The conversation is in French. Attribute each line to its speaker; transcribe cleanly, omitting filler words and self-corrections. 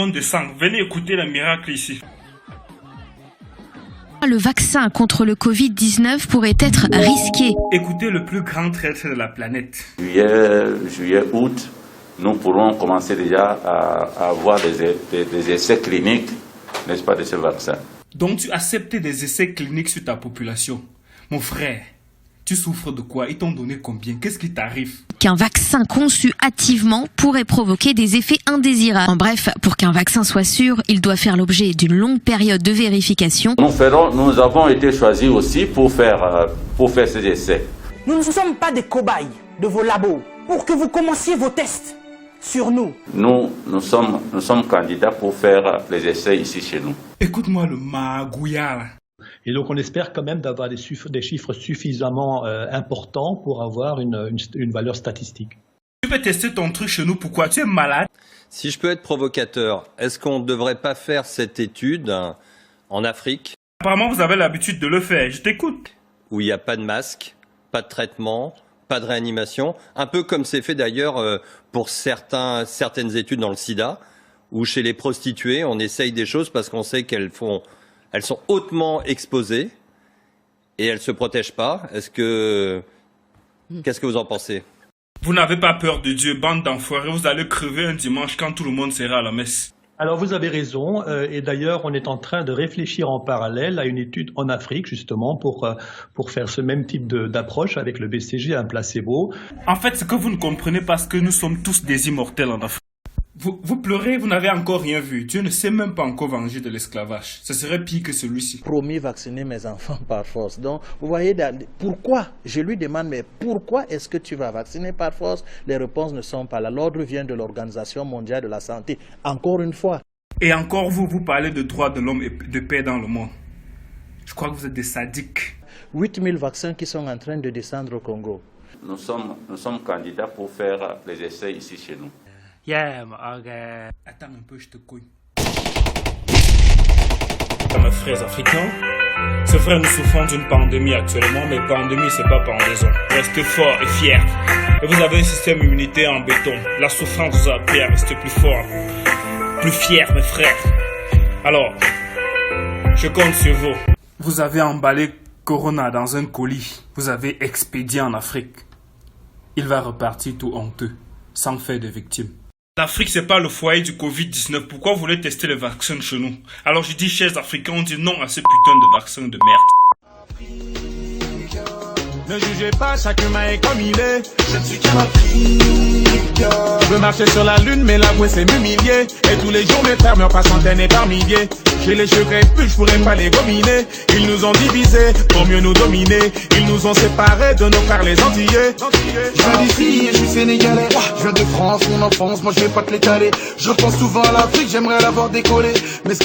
Speaker 1: monde de sang. Venez écouter le miracle ici.
Speaker 2: Le vaccin contre le Covid-19 pourrait être risqué.
Speaker 1: Écoutez le plus grand traître de la planète.
Speaker 3: Juillet, août, nous pourrons commencer déjà à avoir des essais cliniques, n'est-ce pas, de ce vaccin.
Speaker 1: Donc tu acceptes des essais cliniques sur ta population. Mon frère, tu souffres de quoi? Ils t'ont donné combien? Qu'est-ce qui t'arrive?
Speaker 2: Qu'un vaccin conçu hâtivement pourrait provoquer des effets indésirables. En bref, pour qu'un vaccin soit sûr, il doit faire l'objet d'une longue période de vérification.
Speaker 3: Nous avons été choisis aussi pour faire ces essais.
Speaker 4: Nous ne sommes pas des cobayes de vos labos pour que vous commenciez vos tests sur nous.
Speaker 3: Nous sommes candidats pour faire les essais ici chez nous.
Speaker 1: Écoute-moi le magouilla là.
Speaker 5: Et donc on espère quand même d'avoir des chiffres suffisamment importants pour avoir une valeur statistique.
Speaker 1: Tu veux tester ton truc chez nous, pourquoi? Tu es malade?
Speaker 6: Si je peux être provocateur, est-ce qu'on ne devrait pas faire cette étude en Afrique?
Speaker 1: Apparemment vous avez l'habitude de le faire, je t'écoute.
Speaker 6: Où il n'y a pas de masque, pas de traitement, pas de réanimation, un peu comme c'est fait d'ailleurs pour certaines études dans le sida, où chez les prostituées on essaye des choses parce qu'on sait qu'elles sont hautement exposées et elles ne se protègent pas. Qu'est-ce que vous en pensez?
Speaker 1: Vous n'avez pas peur de Dieu, bande d'enfoirés, vous allez crever un dimanche quand tout le monde sera à la messe.
Speaker 5: Alors vous avez raison, et d'ailleurs on est en train de réfléchir en parallèle à une étude en Afrique justement pour faire ce même type d'approche avec le BCG, un placebo.
Speaker 1: En fait, ce que vous ne comprenez pas, c'est que nous sommes tous des immortels en Afrique. Vous pleurez, vous n'avez encore rien vu. Dieu ne s'est même pas encore vengé de l'esclavage. Ce serait pire que celui-ci.
Speaker 7: Promis vacciner mes enfants par force. Donc, vous voyez, pourquoi? Je lui demande, mais pourquoi est-ce que tu vas vacciner par force? Les réponses ne sont pas là. L'ordre vient de l'Organisation mondiale de la santé. Encore une fois.
Speaker 1: Et encore vous parlez de droits de l'homme et de paix dans le monde. Je crois que vous êtes des sadiques.
Speaker 7: 8000 vaccins qui sont en train de descendre au Congo.
Speaker 3: Nous sommes candidats pour faire les essais ici chez nous.
Speaker 1: Yeah, ok. Attends un peu, je te cogne. Mes frères africains, c'est vrai, nous souffrons d'une pandémie actuellement, mais pandémie, c'est pas pendaison. Restez forts et fiers. Et vous avez un système immunitaire en béton. La souffrance vous a appris à rester plus fort, plus fiers, mes frères. Alors, je compte sur vous. Vous avez emballé Corona dans un colis. Vous avez expédié en Afrique. Il va repartir tout honteux, sans faire de victimes. L'Afrique, c'est pas le foyer du Covid-19. Pourquoi vous voulez tester les vaccins chez nous? Alors je dis, chers Africains, on dit non à ces putains de vaccins de merde.
Speaker 8: Ne jugez pas, chaque humain est comme il est. Je ne suis qu'un Africain. Je veux marcher sur la lune, mais l'avouer c'est m'humilier. Et tous les jours mes frères meurent par centaines et par milliers. J'ai les cheveux crépus, je pourrais pas les gominer. Ils nous ont divisés pour mieux nous dominer. Ils nous ont séparés de nos frères les Antillais.
Speaker 9: Je viens d'ici et je suis sénégalais. Je viens de France, mon enfance, moi je vais pas te l'étaler. Je pense souvent à l'Afrique, j'aimerais l'avoir décollé. Mais